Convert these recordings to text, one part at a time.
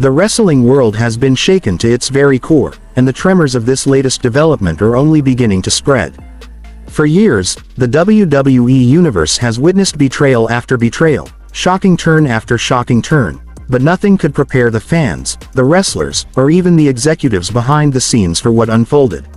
The wrestling world has been shaken to its very core, and the tremors of this latest development are only beginning to spread. For years, the WWE Universe has witnessed betrayal after betrayal, shocking turn after shocking turn, but nothing could prepare the fans, the wrestlers, or even the executives behind the scenes for what unfolded.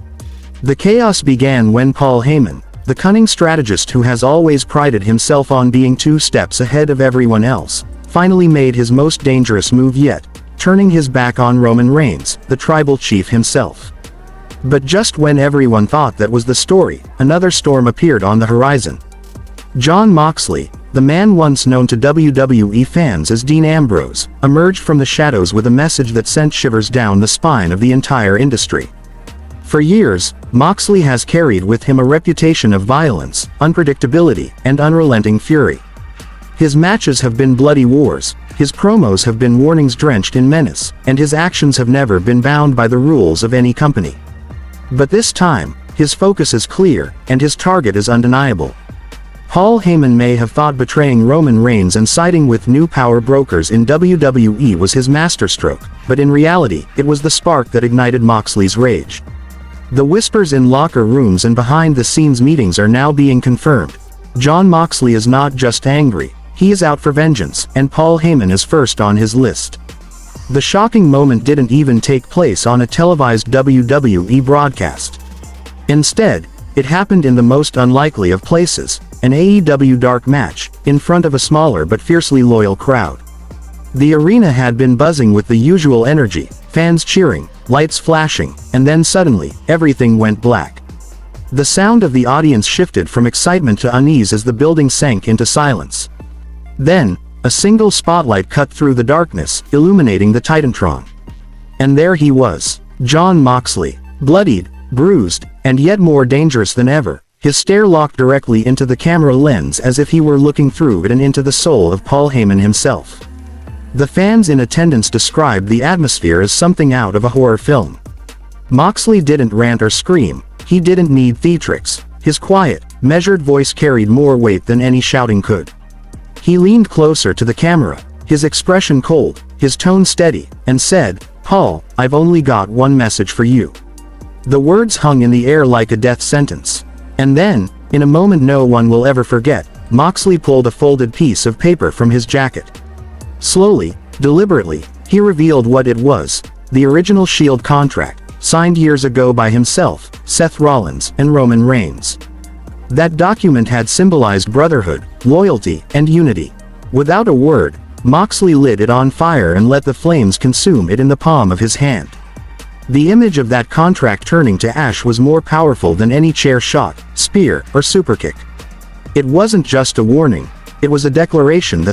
The chaos began when Paul Heyman, the cunning strategist who has always prided himself on being 2 steps ahead of everyone else, finally made his most dangerous move yet, turning his back on Roman Reigns, the tribal chief himself. But just when everyone thought that was the story, another storm appeared on the horizon. John Moxley, the man once known to WWE fans as Dean Ambrose, emerged from the shadows with a message that sent shivers down the spine of the entire industry. For years, Moxley has carried with him a reputation of violence, unpredictability, and unrelenting fury. His matches have been bloody wars, his promos have been warnings drenched in menace, and his actions have never been bound by the rules of any company. But this time, his focus is clear, and his target is undeniable. Paul Heyman may have thought betraying Roman Reigns and siding with new power brokers in WWE was his masterstroke, but in reality, it was the spark that ignited Moxley's rage. The whispers in locker rooms and behind-the-scenes meetings are now being confirmed. John Moxley is not just angry, he is out for vengeance, and Paul Heyman is first on his list. The shocking moment didn't even take place on a televised WWE broadcast. Instead, it happened in the most unlikely of places, an AEW dark match, in front of a smaller but fiercely loyal crowd. The arena had been buzzing with the usual energy, fans cheering, lights flashing, and then suddenly, everything went black. The sound of the audience shifted from excitement to unease as the building sank into silence. Then, a single spotlight cut through the darkness, illuminating the Titantron. And there he was, John Moxley, bloodied, bruised, and yet more dangerous than ever, his stare locked directly into the camera lens as if he were looking through it and into the soul of Paul Heyman himself. The fans in attendance described the atmosphere as something out of a horror film. Moxley didn't rant or scream, he didn't need theatrics, his quiet, measured voice carried more weight than any shouting could. He leaned closer to the camera, his expression cold, his tone steady, and said, "Paul, I've only got one message for you." The words hung in the air like a death sentence. And then, in a moment no one will ever forget, Moxley pulled a folded piece of paper from his jacket. Slowly, deliberately, he revealed what it was, the original Shield contract, signed years ago by himself, Seth Rollins, and Roman Reigns. That document had symbolized brotherhood, loyalty, and unity. Without a word, Moxley lit it on fire and let the flames consume it in the palm of his hand. The image of that contract turning to ash was more powerful than any chair shot, spear, or superkick. It wasn't just a warning, it was a declaration that